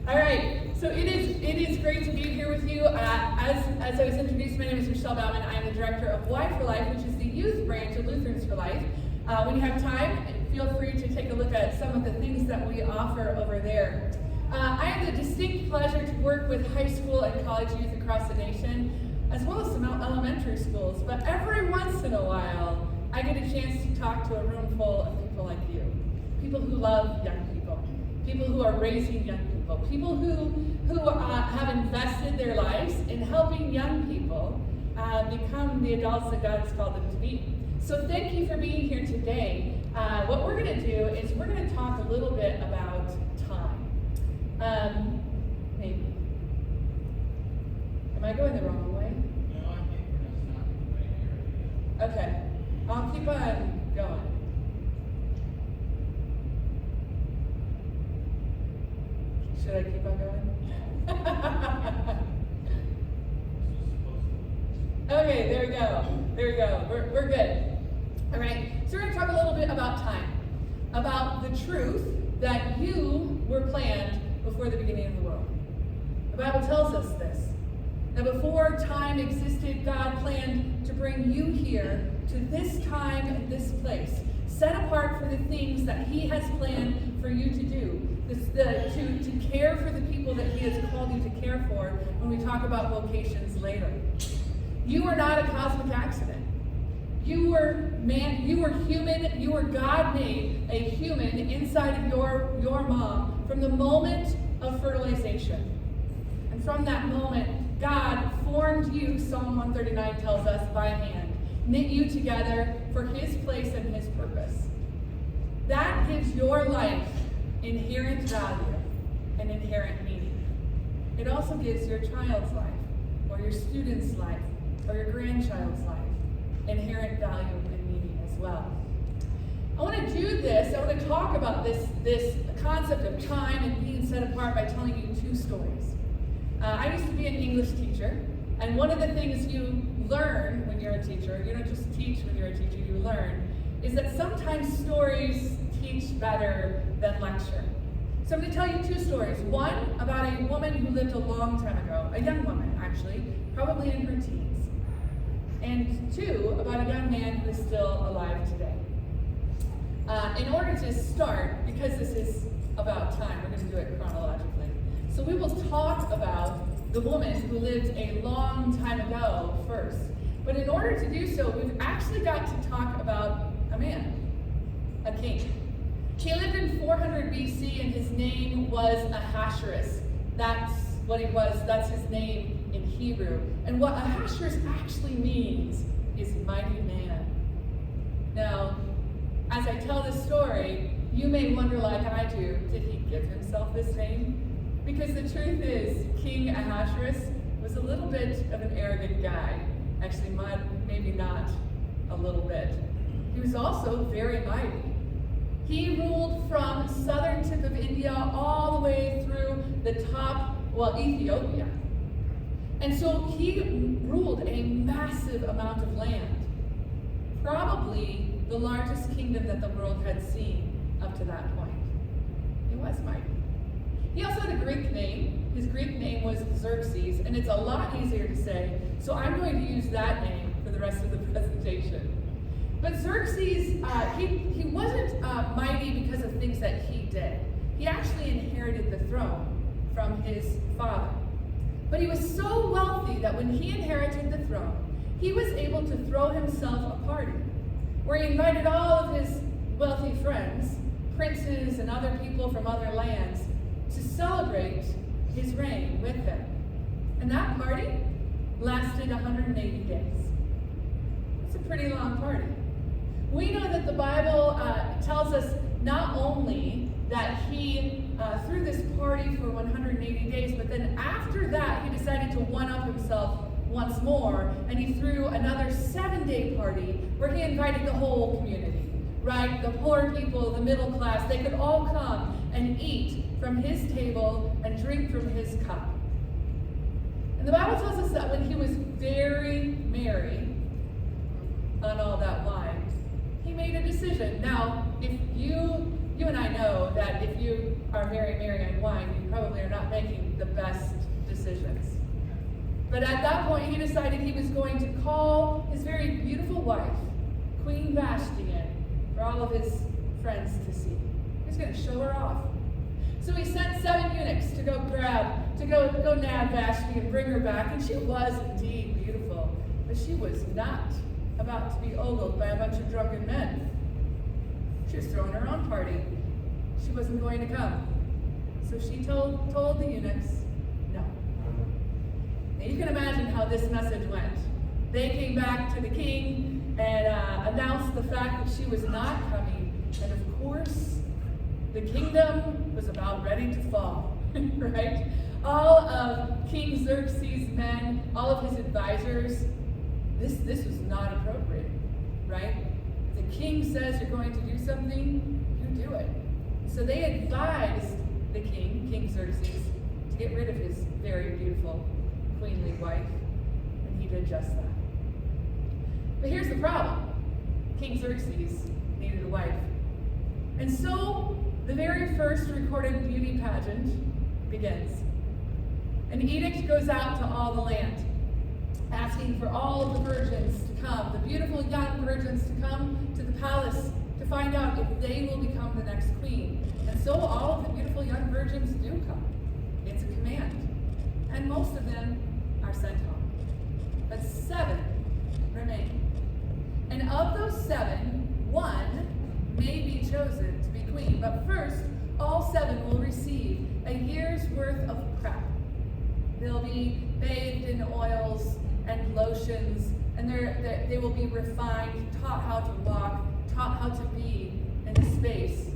All right, so it is great to be here with you. As I was introduced, my name is Michelle Bauman. I am the director of Y4Life, which is the youth branch of Lutherans for Life. When you have time, feel free to take a look at some of the things that we offer over there. I have the distinct pleasure to work with high school and college youth across the nation, as well as some elementary schools. But every once in a while, I get a chance to talk to a room full of people like you. People who love young people. People who are raising young people. People who have invested their lives in helping young people become the adults that God has called them to be. So thank you for being here today. What we're going to do is we're going to talk a little bit about time. Maybe. Am I going the wrong way? No, I think we're just not right here. Okay. I'll keep on going. Should I keep on going? Okay, there we go. There we go. We're good. All right. So we're going to talk a little bit about time. About the truth that you were planned before the beginning of the world. The Bible tells us this. That before time existed, God planned to bring you here to this time and this place, set apart for the things that He has planned for you to do, to care for the people that He has called you to care for when we talk about vocations later. You are not a cosmic accident. You were human, you were God-made, a human inside of your mom from the moment of fertilization. And from that moment, God formed you, Psalm 139 tells us, by hand, knit you together for His place and His purpose. That gives your life inherent value and inherent meaning. It also gives your child's life, or your student's life, or your grandchild's life inherent value and meaning as well. I want to do this, I want to talk about this concept of time and being set apart by telling you two stories. I used to be an English teacher, and one of the things you learn when you're a teacher, you don't just teach when you're a teacher, you learn, is that sometimes stories teach better than lecture. So I'm going to tell you two stories. One about a woman who lived a long time ago, a young woman actually, probably in her teens. And two about a young man who is still alive today. In order to start, because this is about time, we're going to do it chronologically. So we will talk about the woman who lived a long time ago first. But in order to do so, we've actually got to talk about a man, a king. He lived in 400 BC and his name was Ahasuerus. That's what he was, that's his name in Hebrew. And what Ahasuerus actually means is mighty man. Now, as I tell this story, you may wonder like I do, did he give himself this name? Because the truth is, King Ahasuerus was a little bit of an arrogant guy. Actually, maybe not a little bit. He was also very mighty. He ruled from southern tip of India all the way through the top, Ethiopia. And so he ruled a massive amount of land. Probably the largest kingdom that the world had seen up to that point. He was mighty. He also had a Greek name. His Greek name was Xerxes, and it's a lot easier to say, so I'm going to use that name for the rest of the presentation. But Xerxes, he wasn't mighty because of things that he did. He actually inherited the throne from his father. But he was so wealthy that when he inherited the throne, he was able to throw himself a party where he invited all of his wealthy friends, princes and other people from other lands, to celebrate his reign with him. And that party lasted 180 days. It's a pretty long party. We know that the Bible tells us not only that he threw this party for 180 days, but then after that he decided to one-up himself once more, and he threw another 7-day party where he invited the whole community, right? The poor people, the middle class, they could all come and eat from his table and drink from his cup. And the Bible tells us that when he was very merry on all that wine, he made a decision. Now, if you you and I know that if you are very merry on wine, you probably are not making the best decisions. But at that point, he decided he was going to call his very beautiful wife, Queen Vashti, in for all of his friends to see. He was going to show her off. So he sent 7 eunuchs to go nab Vashti and bring her back, and she was indeed beautiful, but she was not about to be ogled by a bunch of drunken men. She was throwing her own party. She wasn't going to come. So she told the eunuchs, no. Now you can imagine how this message went. They came back to the king and announced the fact that she was not coming, and of course, the kingdom was about ready to fall, right? All of King Xerxes' men, all of his advisors, this was not appropriate, right? If the king says you're going to do something, you do it. So they advised the king, King Xerxes, to get rid of his very beautiful, queenly wife, and he did just that. But here's the problem. King Xerxes needed a wife. And so the very first recorded beauty pageant begins. An edict goes out to all the land, asking for all the virgins to come, the beautiful young virgins to come to the palace to find out if they will become the next queen. And so all of the beautiful young virgins do come. It's a command. And most of them are sent home. But 7 remain. And of those 7, 1 may be chosen to be queen. But first, all 7 will receive a year's worth of prep. They'll be bathed in oils and lotions, and they will be refined, taught how to walk, taught how to be in a space.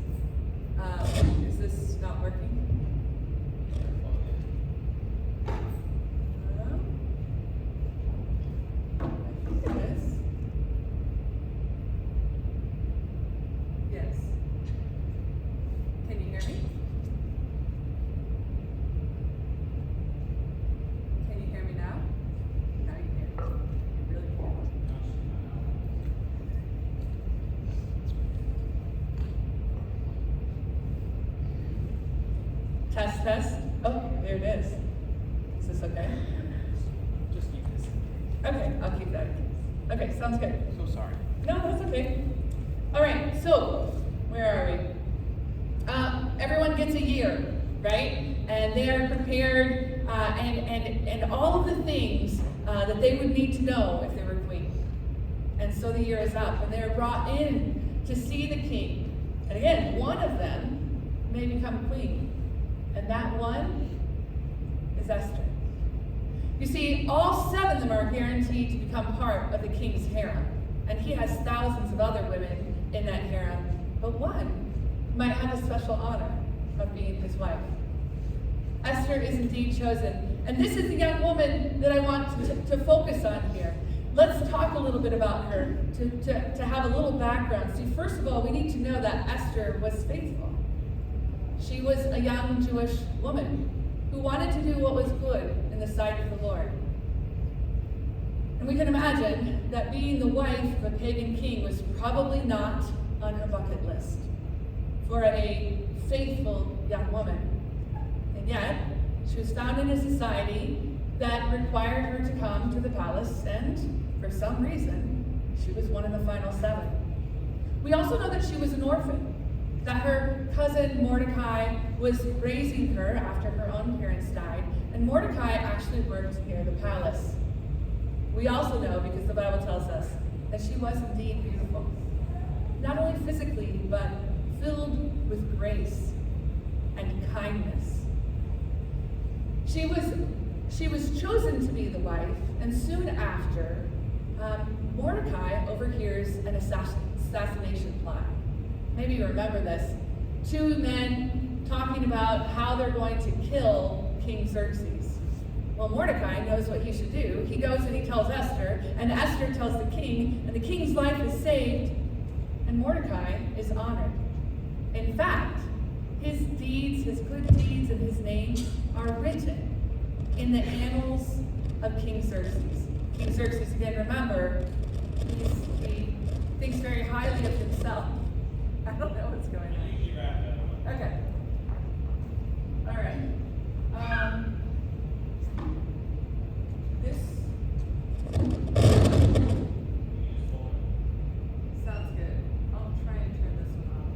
Is this not working? I think it is. Yes. Can you hear me? Can you hear me now? Now you can. You really can't. Test. Oh, there it is. Is this okay? Just keep this. Okay, I'll keep that. Okay, sounds good. So sorry. No, that's okay. All right, so where are we? Everyone gets a year, right? And they are prepared, and all of the things that they would need to know if they were queen. And so the year is up, and they are brought in to see the king. And again, one of them may become queen, and that one is Esther. You see, all 7 of them are guaranteed to become part of the king's harem, and he has thousands of other women in that harem, but one might have a special honor of being his wife. Esther is indeed chosen, and this is the young woman that I want to focus on here. Let's talk a little bit about her to have a little background. See, first of all, we need to know that Esther was faithful. She was a young Jewish woman who wanted to do what was good in the sight of the Lord. And we can imagine that being the wife of a pagan king was probably not on her bucket list for a faithful young woman. And yet, she was found in a society that required her to come to the palace, and for some reason, she was one of the final 7. We also know that she was an orphan, that her cousin Mordecai was raising her after her own parents died, and Mordecai actually worked near the palace. We also know, because the Bible tells us, that she was indeed beautiful. Not only physically, but filled with grace and kindness. She was chosen to be the wife, and soon after, Mordecai overhears an assassination plot. Maybe you remember this. 2 men talking about how they're going to kill King Xerxes. Well, Mordecai knows what he should do. He goes and he tells Esther, and Esther tells the king, and the king's life is saved, and Mordecai is honored. In fact, his deeds, his good deeds, and his name are written in the annals of King Xerxes. King Xerxes, again, remember, he thinks very highly of himself. I don't know what's going on. Okay. All right. This sounds good. I'll try and turn this one off.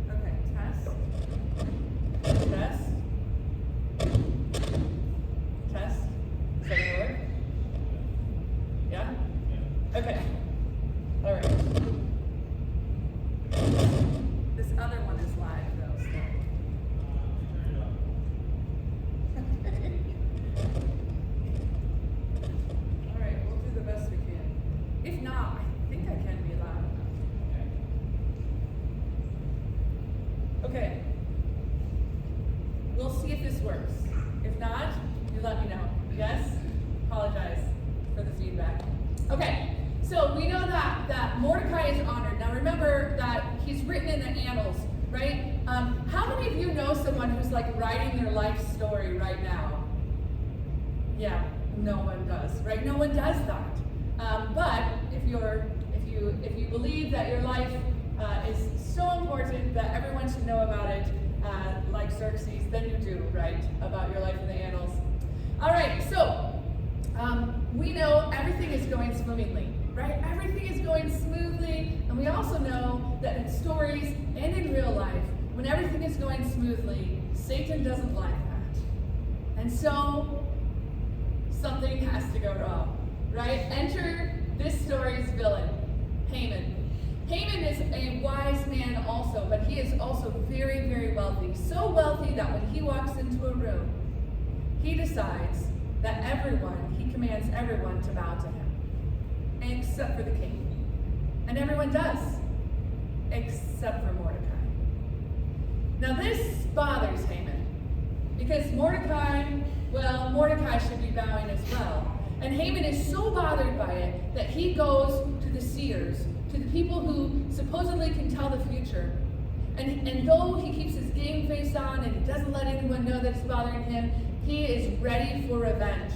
Okay, test. Test. Test. Is that gonna work? Yeah? Okay. All right. This other one is live though, so. All right, we'll do the best we can. If not, I think I can be loud enough. Okay. We'll see if this works. If not, you let me know. Yes? Apologize for the feedback. Okay, so we know that Mordecai is honored. Now remember that he's written in the annals, right? How many of you know someone who's like writing their life story right now? Yeah, no one does, right? No one does that. But if you believe that your life is so important that everyone should know about it, like Xerxes, then you do, right? About your life in the annals. All right, so we know everything is going swimmingly, right? Everything is going smoothly, and we also know that in stories and in real life, when everything is going smoothly, Satan doesn't like that. And so, something has to go wrong, right? Enter this story's villain, Haman. Haman is a wise man also, but he is also very, very wealthy. So wealthy that when he walks into a room, he decides that he commands everyone to bow to him, except for the king. And everyone does, except for Mordecai. Now this bothers Haman, because Mordecai should be bowing as well. And Haman is so bothered by it that he goes to the seers, to the people who supposedly can tell the future. And though he keeps his game face on and he doesn't let anyone know that it's bothering him, he is ready for revenge.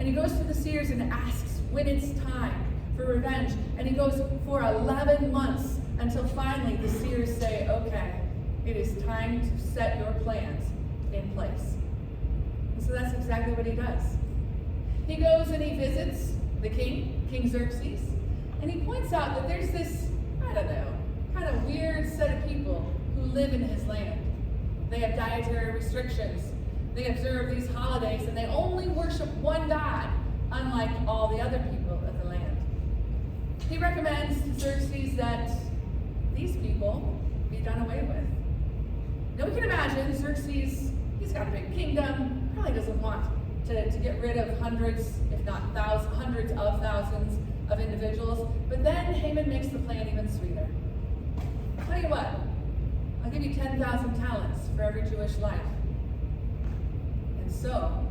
And he goes to the seers and asks when it's time for revenge. And he goes for 11 months until finally the seers say, okay, it is time to set your plans in place. And so that's exactly what he does. He goes and he visits the king, King Xerxes, and he points out that there's this, kind of weird set of people who live in his land. They have dietary restrictions. They observe these holidays, and they only worship one God, unlike all the other people of the land. He recommends to Xerxes that these people be done away with. Now we can imagine Xerxes, he's got a big kingdom, probably doesn't want to get rid of hundreds, if not hundreds of thousands of individuals. But then Haman makes the plan even sweeter. I'll tell you what, I'll give you 10,000 talents for every Jewish life. And so,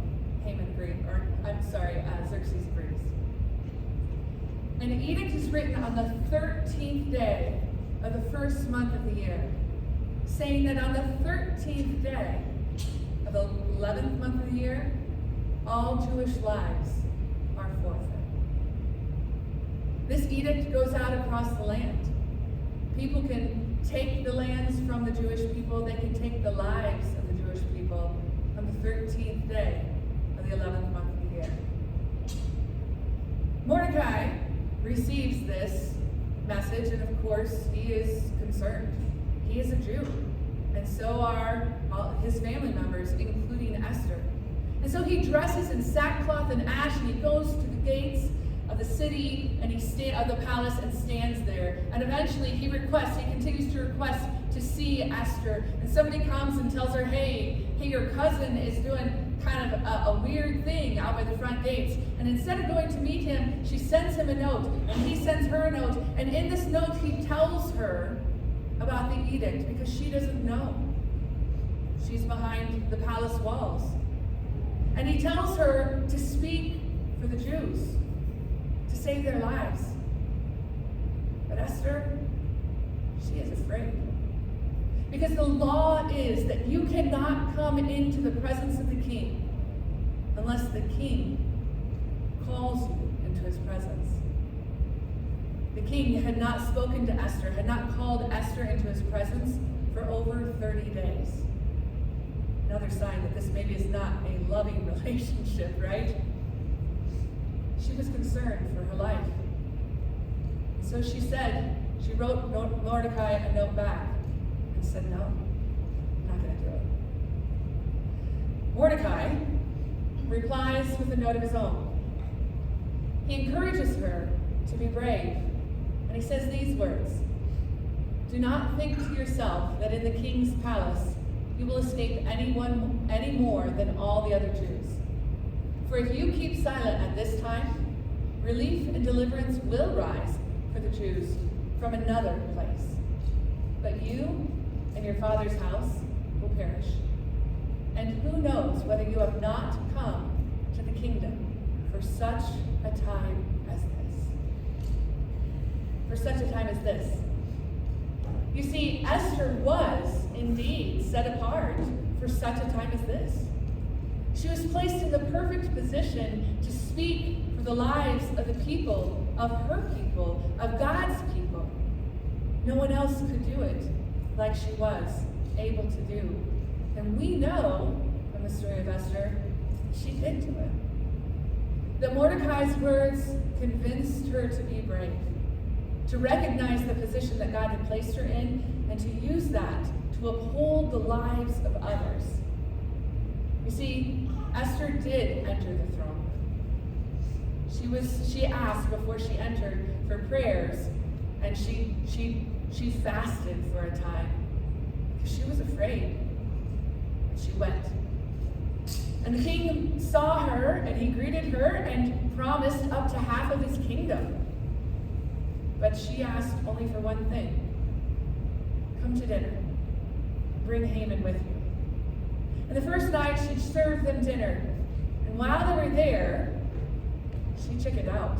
Xerxes agrees. And an edict is written on the 13th day of the first month of the year, saying that on the 13th day of the 11th month of the year, all Jewish lives are forfeit. This edict goes out across the land. People can take the lands from the Jewish people, they can take the lives of the Jewish people on the 13th day of the 11th month of the year. Mordecai receives this message, and of course, he is concerned. He is a Jew, and so are all his family members, including Esther. And so he dresses in sackcloth and ash, and he goes to the gates of the city and of the palace and stands there. And eventually he continues to request to see Esther. And somebody comes and tells her, hey, your cousin is doing kind of a weird thing out by the front gates. And instead of going to meet him, she sends him a note, and he sends her a note. And in this note, he tells her about the edict because she doesn't know. She's behind the palace walls. And he tells her to speak for the Jews, to save their lives. But Esther, she is afraid. Because the law is that you cannot come into the presence of the king unless the king calls you into his presence. The king had not spoken to Esther, had not called Esther into his presence for over 30 days. Another sign that this maybe is not a loving relationship, right? She was concerned for her life. So she wrote Mordecai a note back and said, no, I'm not going to do it. Mordecai replies with a note of his own. He encourages her to be brave, and he says these words: do not think to yourself that in the king's palace you will escape any more than all the other Jews. For if you keep silent at this time, relief and deliverance will rise for the Jews from another place. But you and your father's house will perish. And who knows whether you have not come to the kingdom for such a time as this. For such a time as this. You see, Esther was indeed set apart for such a time as this. She was placed in the perfect position to speak for the lives of the people, of her people, of God's people. No one else could do it like she was able to do. And we know from the story of Esther, she did do it. That Mordecai's words convinced her to be brave, to recognize the position that God had placed her in, and to use that to uphold the lives of others. You see, Esther did enter the throne. She asked before she entered for prayers, and she fasted for a time because she was afraid. She went. And the king saw her, and he greeted her and promised up to half of his kingdom. But she asked only for one thing. Come to dinner. Bring Haman with you. And the first night she served them dinner. And while they were there, she chickened out.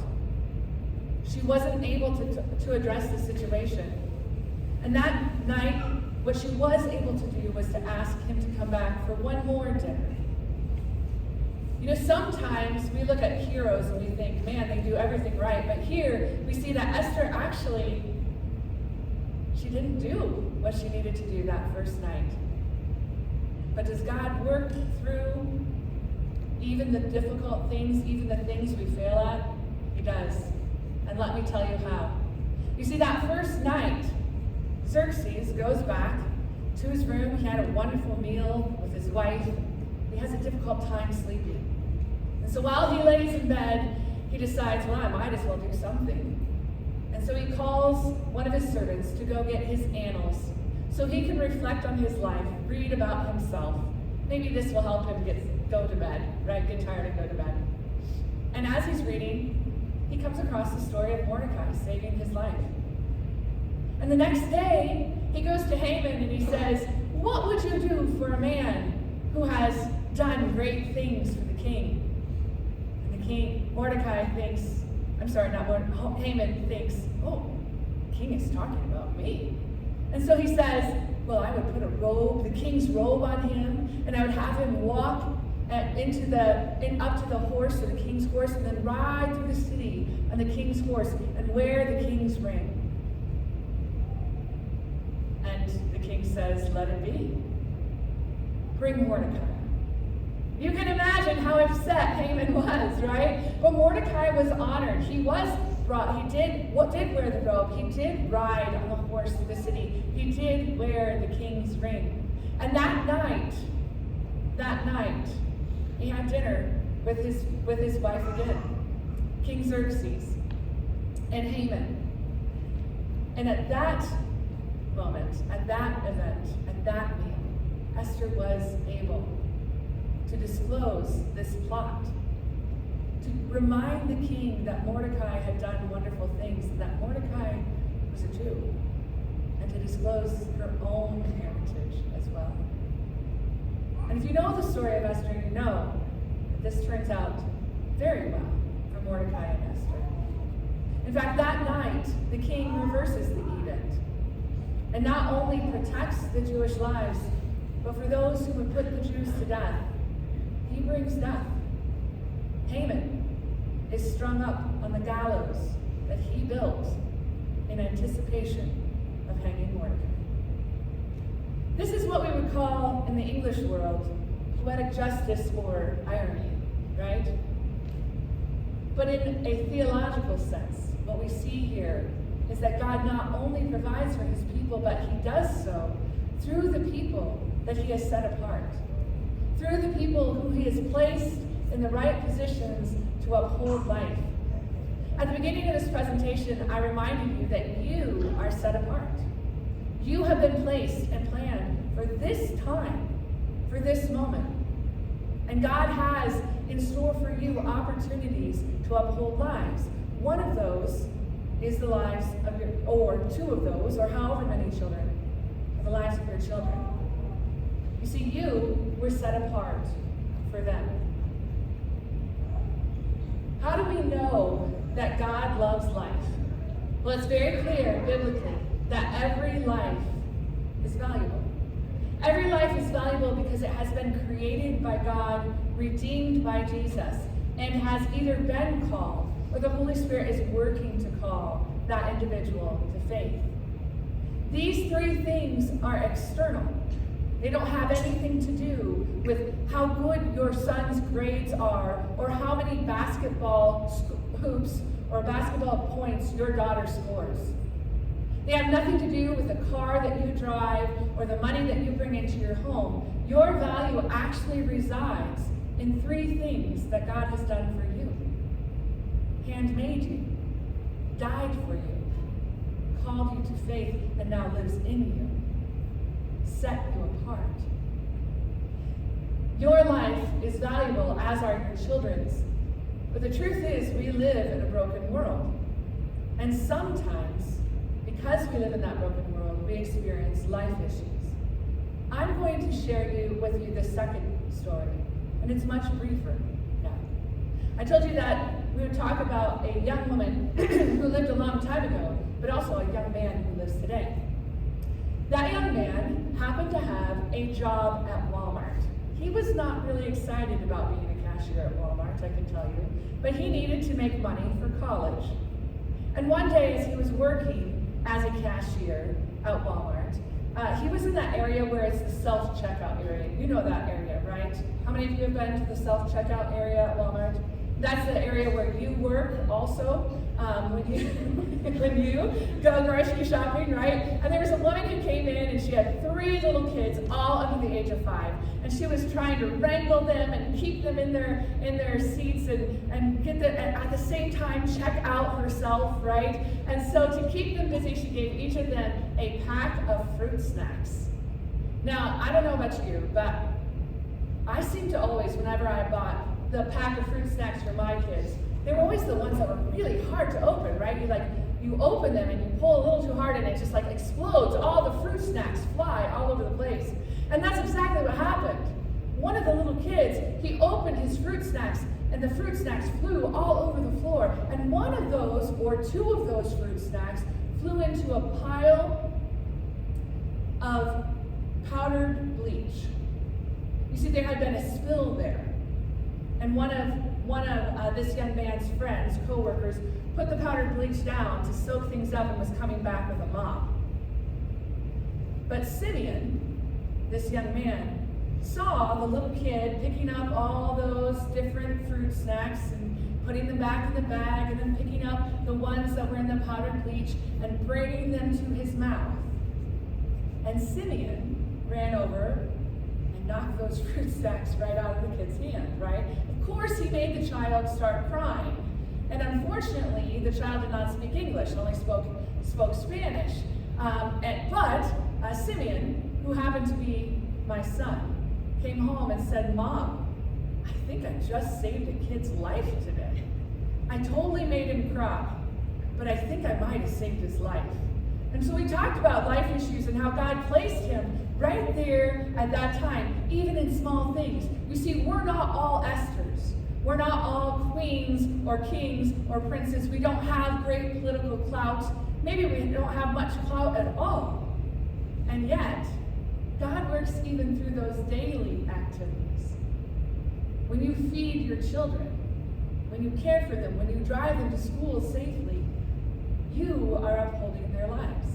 She wasn't able to address the situation. And that night, what she was able to do was to ask him to come back for one more dinner. You know, sometimes we look at heroes and we think, man, they do everything right. But here, we see that Esther actually, she didn't do what she needed to do that first night. But does God work through even the difficult things, even the things we fail at? He does. And let me tell you how. You see, that first night, Xerxes goes back to his room. He had a wonderful meal with his wife. He has a difficult time sleeping. And so while he lays in bed, he decides, well, I might as well do something. And so he calls one of his servants to go get his annals so he can reflect on his life, read about himself. Maybe this will help him go to bed, right? Get tired and go to bed. And as he's reading, he comes across the story of Mordecai saving his life. And the next day, he goes to Haman and he says, what would you do for a man who has done great things for the king? And the king, Haman thinks, oh, the king is talking about me. And so he says, well, I would put the king's robe on him, and I would have him walk up to the horse, or the king's horse, and then ride through the city on the king's horse and wear the king's ring. And the king says, let it be. Bring Mordecai. You can imagine how upset Haman was, right? But Mordecai was honored. He did wear the robe. He did ride on the horse through the city. He did wear the king's ring. And that night, he had dinner with his wife again, King Xerxes and Haman. And at that moment, at that event, at that meal, Esther was able to disclose this plot, to remind the king that Mordecai had done wonderful things, that Mordecai was a Jew, and to disclose her own heritage as well. And if you know the story of Esther, you know that this turns out very well for Mordecai and Esther. In fact, that night, the king reverses the edict, and not only protects the Jewish lives, but for those who would put the Jews to death, he brings death Haman is strung up on the gallows that he built in anticipation of hanging Mordecai. This is what we would call, in the English world, poetic justice or irony, right? But in a theological sense, what we see here is that God not only provides for his people, but he does so through the people that he has set apart, through the people who he has placed in the right positions to uphold life. At the beginning of this presentation, I reminded you that you are set apart. You have been placed and planned for this time, for this moment. And God has in store for you opportunities to uphold lives. One of those is the lives of your, or two of those, or however many children, are the lives of your children. You see, you were set apart for them. How do we know that God loves life? Well, it's very clear biblically that every life is valuable. Every life is valuable because it has been created by God, redeemed by Jesus, and has either been called or the Holy Spirit is working to call that individual to faith. These three things are external. They don't have anything to do with how good your son's grades are or how many basketball hoops or basketball points your daughter scores. They have nothing to do with the car that you drive or the money that you bring into your home. Your value actually resides in three things that God has done for you. Handmade you, died for you, called you to faith, and now lives in you, set you apart. Your life is valuable, as are your children's. But the truth is, we live in a broken world. And sometimes, because we live in that broken world, we experience life issues. I'm going to share with you the second story, and it's much briefer now. I told you that we would talk about a young woman who lived a long time ago, but also a young man who lives today. That young man happened to have a job at Walmart. He was not really excited about being a cashier at Walmart, I can tell you, but he needed to make money for college. And one day, as he was working as a cashier at Walmart, he was in that area where it's the self-checkout area. You know that area, right? How many of you have been to the self-checkout area at Walmart? That's the area where you work also when you go grocery shopping, right? And there was a woman who came in and she had 3 little kids, all under the age of 5. And she was trying to wrangle them and keep them in their seats and get them at the same time check out herself, right? And so to keep them busy, she gave each of them a pack of fruit snacks. Now, I don't know about you, but I seem to always, whenever I bought the pack of fruit snacks for my kids, they were always the ones that were really hard to open, right? You open them and you pull a little too hard and it just like explodes. All the fruit snacks fly all over the place. And that's exactly what happened. One of the little kids, he opened his fruit snacks and the fruit snacks flew all over the floor. And one of those, or 2 of those fruit snacks, flew into a pile of powdered bleach. You see, there had been a spill there. And one of this young man's friends, co-workers, put the powdered bleach down to soak things up and was coming back with a mop. But Simeon, this young man, saw the little kid picking up all those different fruit snacks and putting them back in the bag and then picking up the ones that were in the powdered bleach and bringing them to his mouth. And Simeon ran over and knocked those fruit snacks right out of the kid's hand, right? Of course, he made the child start crying. And unfortunately, the child did not speak English, only spoke Spanish. But Simeon, who happened to be my son, came home and said, "Mom, I think I just saved a kid's life today. I totally made him cry, but I think I might have saved his life." And so we talked about life issues and how God placed him right there at that time, even in small things. You see, we're not all Esthers. We're not all queens or kings or princes. We don't have great political clout. Maybe we don't have much clout at all. And yet, God works even through those daily activities. When you feed your children, when you care for them, when you drive them to school safely, you are upholding their lives.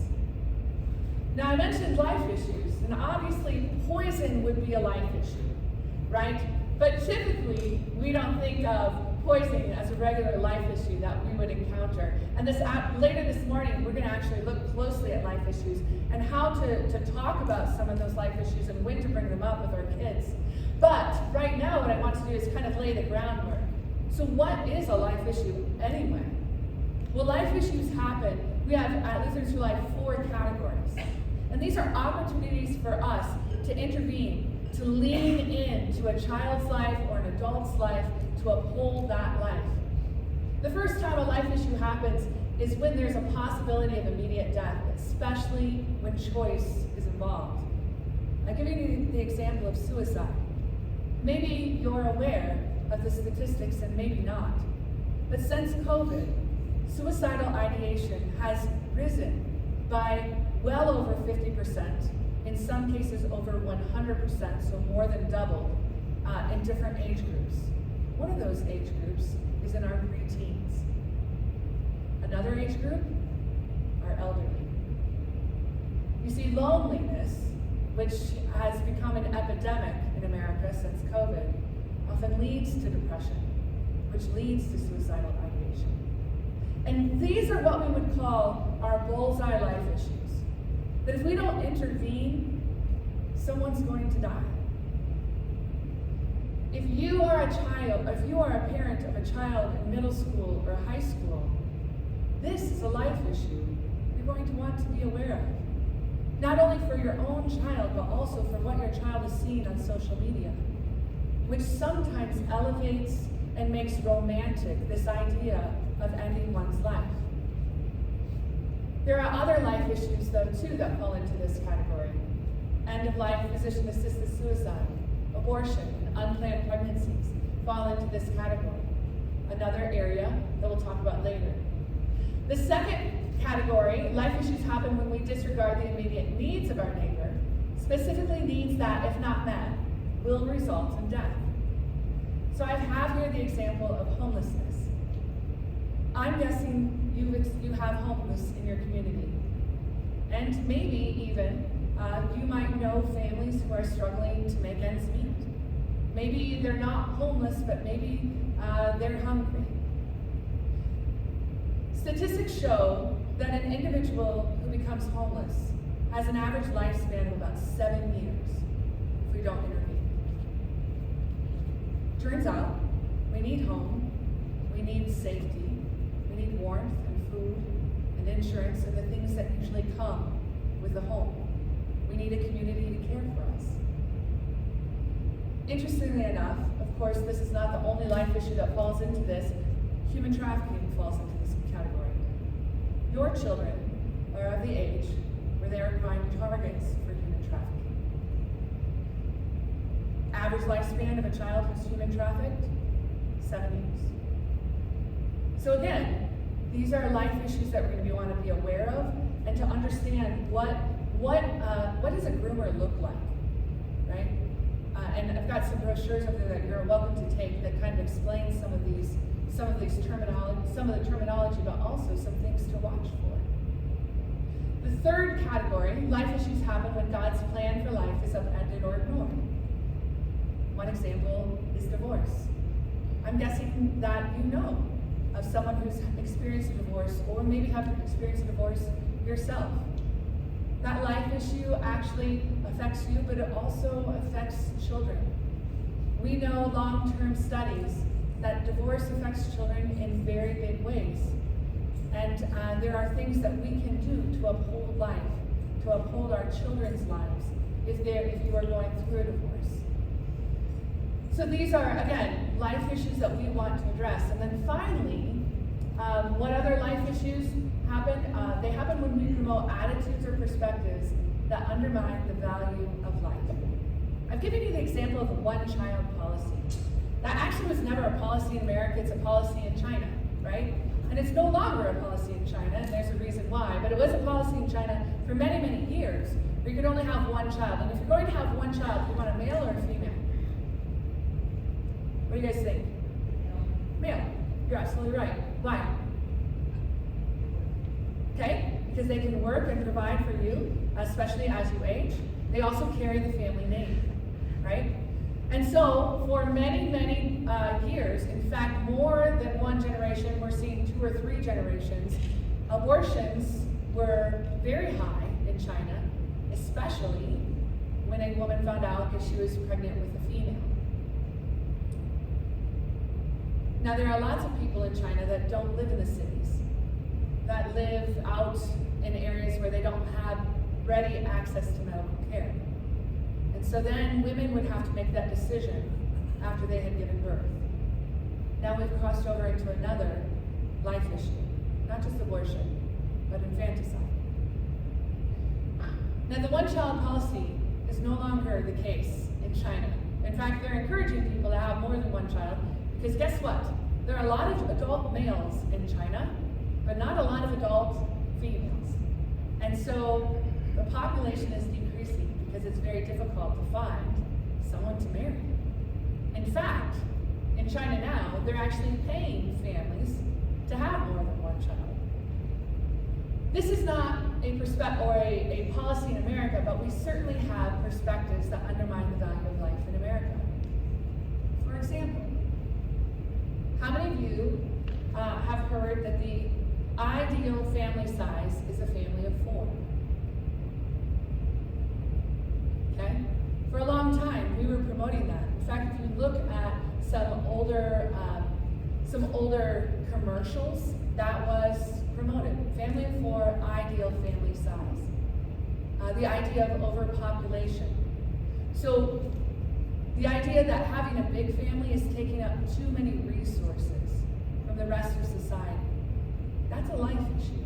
Now, I mentioned life issues, and obviously poison would be a life issue, right? But typically, we don't think of poisoning as a regular life issue that we would encounter. And later this morning, we're going to actually look closely at life issues and how to talk about some of those life issues and when to bring them up with our kids. But right now, what I want to do is kind of lay the groundwork. So what is a life issue anyway? Well, life issues happen. We have at Y4Life 4 categories. And these are opportunities for us to intervene, to lean into a child's life or an adult's life to uphold that life. The first time a life issue happens is when there's a possibility of immediate death, especially when choice is involved. I'll give you the example of suicide. Maybe you're aware of the statistics and maybe not. But since COVID, suicidal ideation has risen by well over 50%, in some cases over 100%, so more than doubled in different age groups. One of those age groups is in our preteens. Another age group are elderly. You see, loneliness, which has become an epidemic in America since COVID, often leads to depression, which leads to suicidal ideation. And these are what we would call our bullseye life issues. That if we don't intervene, someone's going to die. If you are a child, if you are a parent of a child in middle school or high school, this is a life issue you're going to want to be aware of. Not only for your own child, but also for what your child is seeing on social media, which sometimes elevates and makes romantic this idea of ending one's life. There are other life issues, though, too, that fall into this category. End-of-life physician-assisted suicide, abortion, and unplanned pregnancies fall into this category. Another area that we'll talk about later. The second category, life issues happen when we disregard the immediate needs of our neighbor, specifically needs that, if not met, will result in death. So I have here the example of homelessness. I'm guessing you have homeless in your community. And maybe even you might know families who are struggling to make ends meet. Maybe they're not homeless, but maybe they're hungry. Statistics show that an individual who becomes homeless has an average lifespan of about 7 years if we don't intervene. Turns out, we need home, we need safety, we need warmth and food and insurance and the things that usually come with a home. We need a community to care for us. Interestingly enough, of course, this is not the only life issue that falls into this. Human trafficking falls into this category. Your children are of the age where they are prime targets for human trafficking. Average lifespan of a child who's human trafficked, 7 years. So again, these are life issues that we're going to want to be aware of and to understand what does a groomer look like, right? And I've got some brochures up there that you're welcome to take that kind of explain some of the terminology, but also some things to watch for. The third category, life issues happen when God's plan for life is upended or ignored. One example is divorce. I'm guessing that you know of someone who's experienced a divorce or maybe have experienced a divorce yourself. That life issue actually affects you, but it also affects children. We know long-term studies that divorce affects children in very big ways. And there are things that we can do to uphold life, to uphold our children's lives if you are going through a divorce. So these are, again, life issues that we want to address. And then finally, what other life issues happen? They happen when we promote attitudes or perspectives that undermine the value of life. I've given you the example of the one-child policy. That actually was never a policy in America, it's a policy in China, right? And it's no longer a policy in China, and there's a reason why, but it was a policy in China for many, many years, where you could only have one child. And if you're going to have one child, you want a male or a female? What do you guys think? Male. You're absolutely right. Why? Okay? Because they can work and provide for you, especially as you age. They also carry the family name, right? And so, for many, many years, in fact, more than one generation, we're seeing 2 or 3 generations, abortions were very high in China, especially when a woman found out that she was pregnant with a female. Now, there are lots of people in China that don't live in the cities, that live out in areas where they don't have ready access to medical care. And so then women would have to make that decision after they had given birth. Now we've crossed over into another life issue, not just abortion, but infanticide. Now the one-child policy is no longer the case in China. In fact, they're encouraging people to have more than one child, because guess what? There are a lot of adult males in China, but not a lot of adult females. And so the population is decreasing because it's very difficult to find someone to marry. In fact, in China now, they're actually paying families to have more than one child. This is not a perspective or a policy in America, but we certainly have perspectives that undermine the value of life in America. For example, how many of you have heard that the ideal family size is a family of 4? Okay? For a long time, we were promoting that. In fact, if you look at some older commercials, that was promoted. Family of 4, ideal family size. The idea of overpopulation. So the idea that having a big family is taking up too many resources from the rest of society. That's a life issue.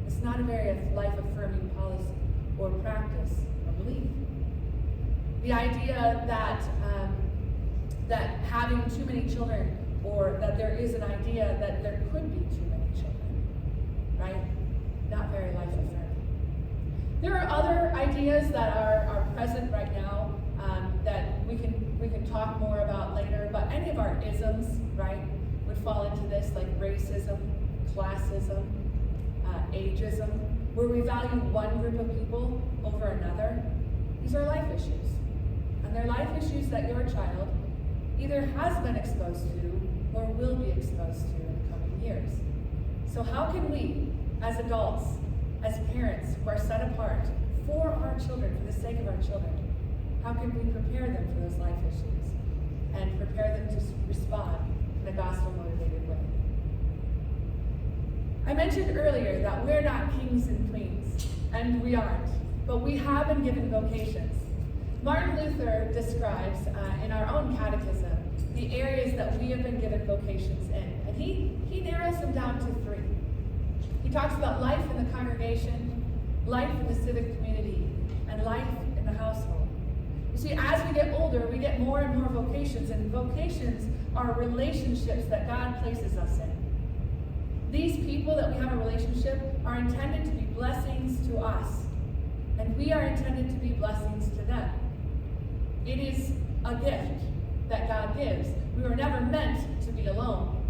It's not a very life-affirming policy or practice or belief. The idea that that having too many children, or that there is an idea that there could be too many children, right? Not very life-affirming. There are other ideas that are present right now that we can talk more about later, but any of our isms, right, would fall into this, like racism, classism, ageism, where we value one group of people over another. These are life issues. And they're life issues that your child either has been exposed to or will be exposed to in the coming years. So how can we, as adults, as parents who are set apart for our children, for the sake of our children, how can we prepare them for those life issues and prepare them to respond in a gospel-motivated way? I mentioned earlier that we're not kings and queens, and we aren't, but we have been given vocations. Martin Luther describes in our own catechism the areas that we have been given vocations in, and he narrows them down to 3. He talks about life in the congregation, life in the civic community, and life in the household. You see, as we get older, we get more and more vocations, and vocations are relationships that God places us in. These people that we have a relationship are intended to be blessings to us, and we are intended to be blessings to them. It is a gift that God gives. We were never meant to be alone.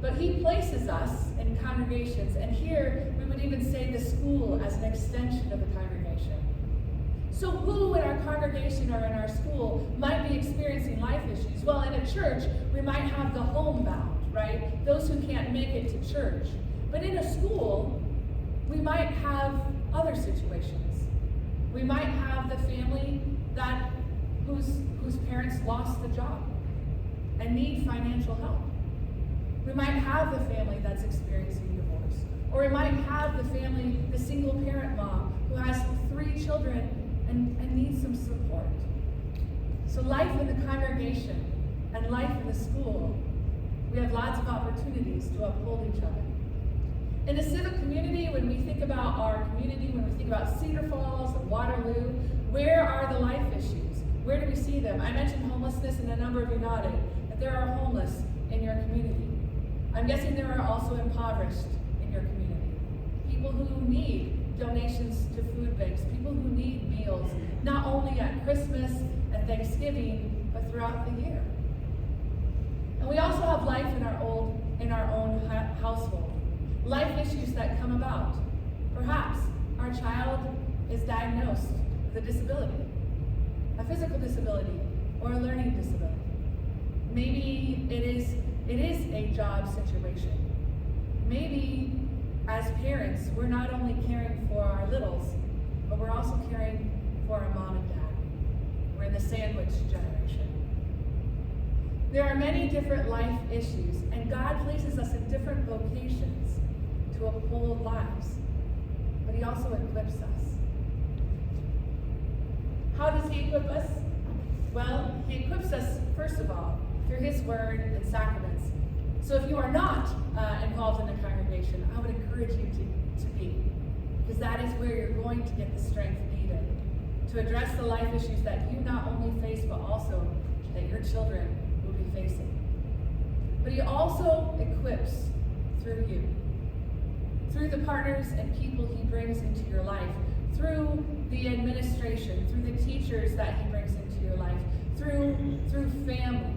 But He places us in congregations, and here we would even say the school as an extension of the congregation. So who in our congregation or in our school might be experiencing life issues? Well, in a church, we might have the homebound, right? Those who can't make it to church. But in a school, we might have other situations. We might have the family whose parents lost the job and need financial help. We might have the family that's experiencing divorce. Or we might have the family, the single parent mom who has 3 children and needs some support. So life in the congregation and life in the school, we have lots of opportunities to uphold each other. In a civic community, when we think about our community, when we think about Cedar Falls and Waterloo, where are the life issues? Where do we see them? I mentioned homelessness, and a number of you nodded that there are homeless in your community. I'm guessing there are also impoverished in your community. People who need donations to food banks, people who need meals, not only at Christmas and Thanksgiving, but throughout the year. And we also have life in our old in our own household, life issues that come about. Perhaps our child is diagnosed with a disability, a physical disability, or a learning disability. Maybe it is a job situation. Maybe as parents, we're not only caring for our littles, but we're also caring for our mom and dad. We're in the sandwich generation. There are many different life issues, and God places us in different vocations to uphold lives, but He also equips us. How does He equip us? Well, He equips us, first of all, through His Word and sacraments. So if you are not involved in a congregation, I would encourage you to be, because that is where you're going to get the strength needed to address the life issues that you not only face, but also that your children will be facing. But He also equips through you, through the partners and people He brings into your life, through the administration, through the teachers that He brings into your life, through family.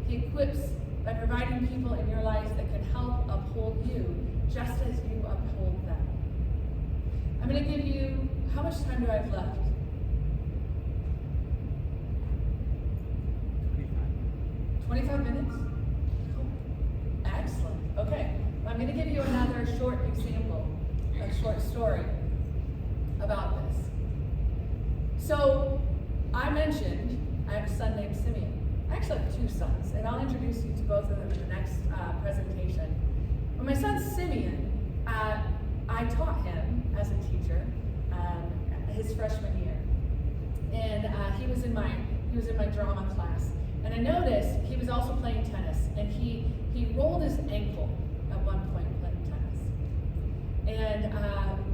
He equips by providing people in your life that can help uphold you just as you uphold them. I'm going to give you, how much time do I have left? 25 minutes? Excellent. Okay. I'm going to give you another short example, a short story about this. So, I mentioned I have a son named Simeon. I actually have two sons, and I'll introduce you to both of them in the next presentation. But my son Simeon, I taught him as a teacher his freshman year, and he was in my drama class. And I noticed he was also playing tennis, and he rolled his ankle at one point playing tennis. And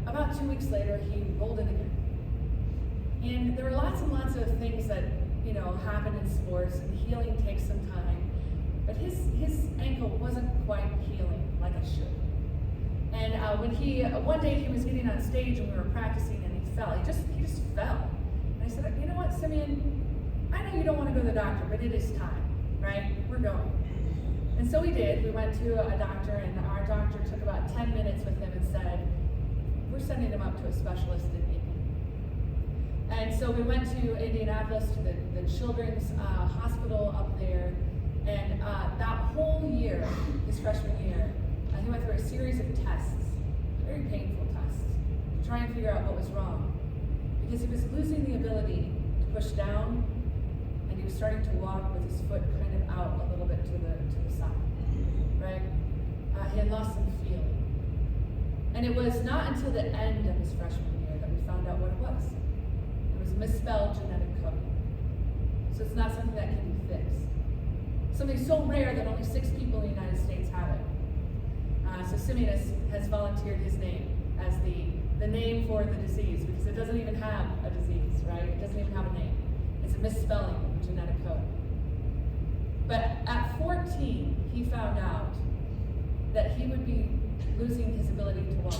about 2 weeks later, he rolled it again. And there were lots and lots of things that happen in sports, and healing takes some time. But his ankle wasn't quite healing like it should. And when one day he was getting on stage and we were practicing, and he fell. He just fell. And I said, you know what, Simeon? I know you don't want to go to the doctor, but it is time, right? We're going. And so we did. We went to a doctor, and our doctor took about 10 minutes with him and said, we're sending him up to a specialist in India. And so we went to Indianapolis to the children's hospital up there, and that whole year, his freshman year, he went through a series of tests, very painful tests, to try and figure out what was wrong. Because he was losing the ability to push down, and he was starting to walk with his foot kind of out a little bit to the side, right? He had lost some feeling. And it was not until the end of his freshman year that we found out what it was. It was misspelled genetic code. So it's not something that can be fixed. Something so rare that only 6 people in the United States have it. So Simeon has volunteered his name as the name for the disease, because it doesn't even have a disease, right? It doesn't even have a name. It's a misspelling of genetic code. But at 14, he found out that he would be losing his ability to walk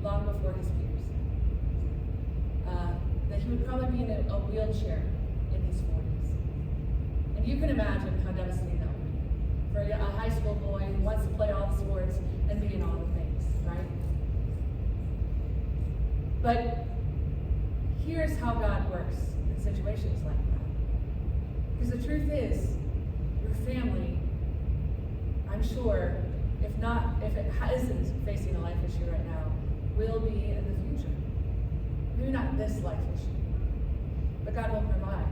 long before his peers. That he would probably be in a wheelchair in his 40s. And you can imagine how devastating that would be for a high school boy who wants to play all the sports and be in all the things, right? But here's how God works in situations like that. Because the truth is, your family, I'm sure, if it isn't facing a life issue right now, will be in the future. Maybe not this life issue, but God will provide.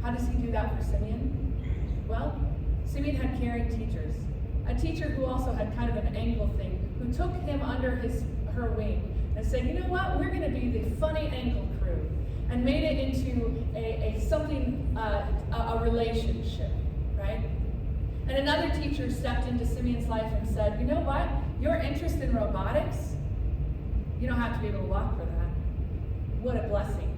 How does He do that for Simeon? Well, Simeon had caring teachers. A teacher who also had kind of an ankle thing, who took him under her wing and said, you know what, we're going to be the funny ankle crew, and made it into a relationship, right? And another teacher stepped into Simeon's life and said, you know what, your interest in robotics, you don't have to be able to walk for that. What a blessing.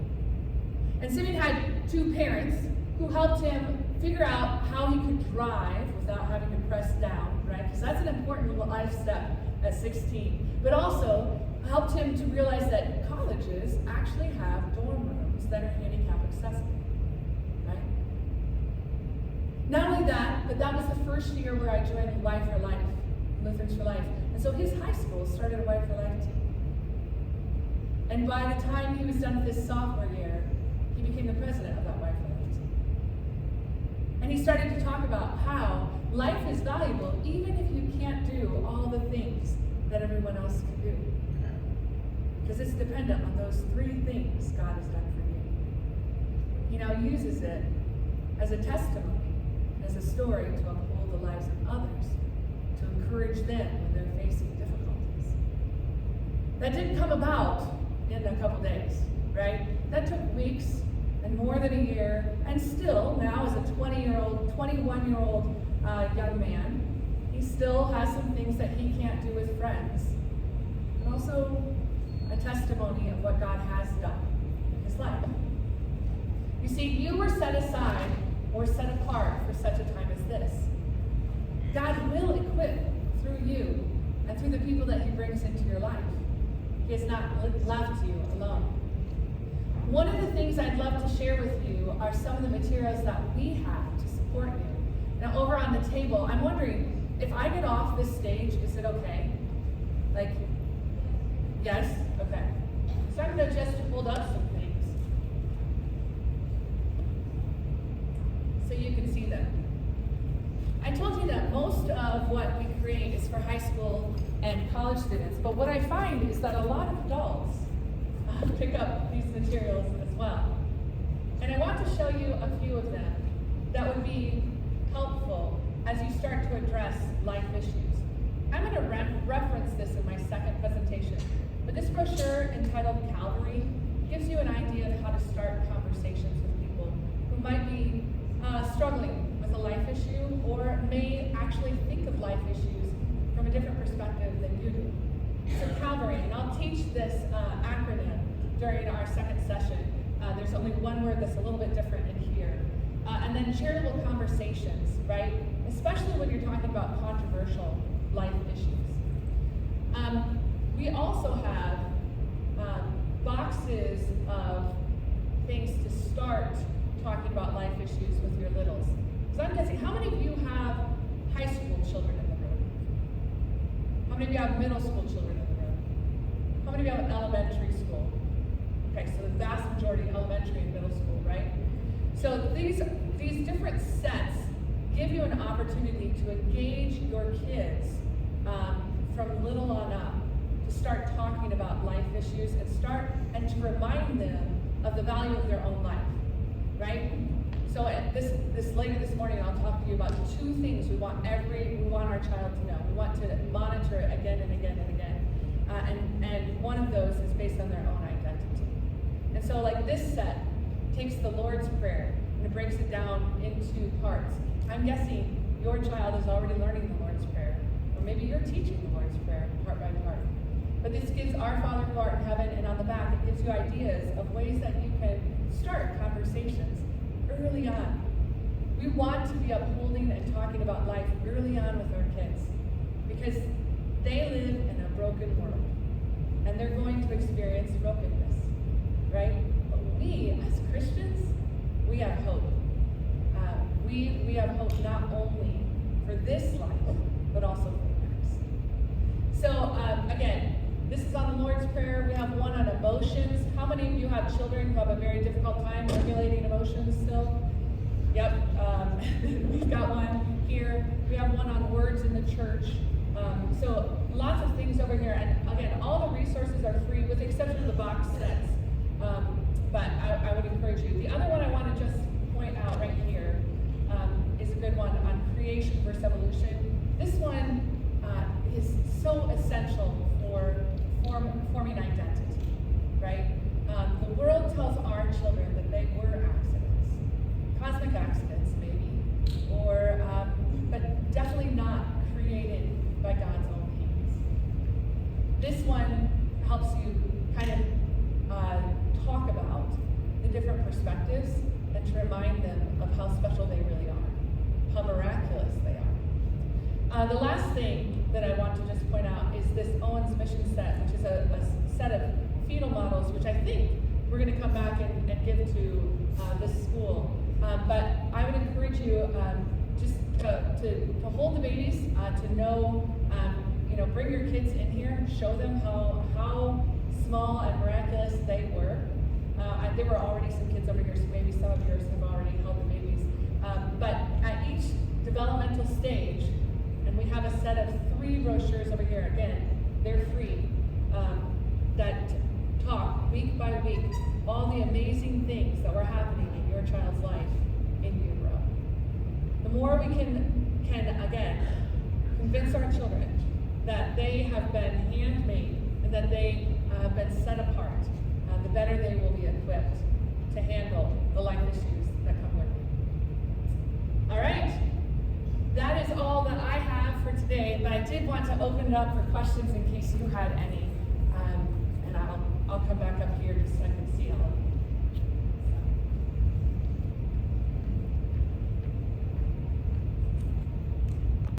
And Simeon had 2 parents who helped him figure out how he could drive without having to press down, right? Because that's an important life step at 16. But also helped him to realize that colleges actually have dorm rooms that are handicap accessible, right? Not only that, but that was the first year where I joined Y4Life, Lutherans for Life. And so his high school started a Y4Life team. And by the time he was done with his sophomore year, he became the president of that Y4Life team. And he started to talk about how life is valuable even if you can't do all the things that everyone else can do. Because it's dependent on those three things God has done for you. He now uses it as a testimony, as a story to uphold the lives of others, to encourage them when they're facing difficulties. That didn't come about in a couple days, right? That took weeks and more than a year, and still now as a 21-year-old young man, he still has some things that he can't do with friends, but also a testimony of what God has done in his life. You see, you were set aside or set apart for such a time as this. God will equip through you and through the people that he brings into your life. He has not left you alone. One of the things I'd love to share with you are some of the materials that we have to support you. Now, over on the table, I'm wondering, if I get off this stage, is it okay? Like, yes? Okay. So I'm going to just hold up some things so you can see them. I told you that most of what we create is for high school and college students, but what I find is that a lot of adults pick up these materials as well. And I want to show you a few of them that would be helpful as you start to address life issues. I'm going to reference this in my second presentation, but this brochure entitled Calvary gives you an idea of how to start conversations with people who might be struggling with a life issue or may actually think of life issues from a different perspective than you do. So Calvary, and I'll teach this acronym during our second session. There's only one word that's a little bit different in here. And then charitable conversations, right? Especially when you're talking about controversial life issues. We also have boxes of things to start talking about life issues with your littles. So I'm guessing, how many of you have high school children in the room? How many of you have middle school children in the room? How many of you have elementary school? Okay, so the vast majority elementary and middle school, right? So these different sets give you an opportunity to engage your kids from little on up, to start talking about life issues and to remind them of the value of their own life, right? So this later this morning, I'll talk to you about two things we want our child to know. We want to monitor it again and again and again, and one of those is based on their own identity. And so, like this set takes the Lord's Prayer and it breaks it down into parts. I'm guessing your child is already learning the Lord's Prayer, or maybe you're teaching the Lord's Prayer part by part. But this gives Our Father who art in heaven, and on the back it gives you ideas of ways that you can start conversations early on. We want to be upholding and talking about life early on with our kids, because they live in a broken world, and they're going to experience brokenness, right? But we, as Christians, we have hope. We have hope not only for this life, but also for the next. So again, this is on the Lord's Prayer. We have one on emotions. How many of you have children who have a very difficult time regulating emotions still? Yep, we've got one here. We have one on words in the church. So lots of things over here. And again, all the resources are free with the exception of the box sets. But I would encourage you. The other one I want to just point out right here is a good one on creation versus evolution. This one is so essential for forming identity, right? The world tells our children that they were accidents, cosmic accidents maybe, or but definitely not created by God's own hands. This one helps you kind of talk about the different perspectives and to remind them of how special they really are, how miraculous they are. The last thing that I want to just point out is this Owen's Mission Set, which is a set of fetal models, which I think we're going to come back and give to this school. But I would encourage you, to hold the babies, to know, bring your kids in here, show them how small and miraculous they were. There were already some kids over here, so maybe some of yours have already held the babies. But at each developmental stage, and we have a set of 3 brochures over here. Again, they're free, that talk week by week all the amazing things that were happening in your child's life in utero. The more we can again convince our children that they have been handmade and that they have been set apart, the better they will be equipped to handle the life issues that come with it. All right, that is all that I have for today, but I did want to open it up for questions in case you had any, and I'll come back up here just so I can see all of you.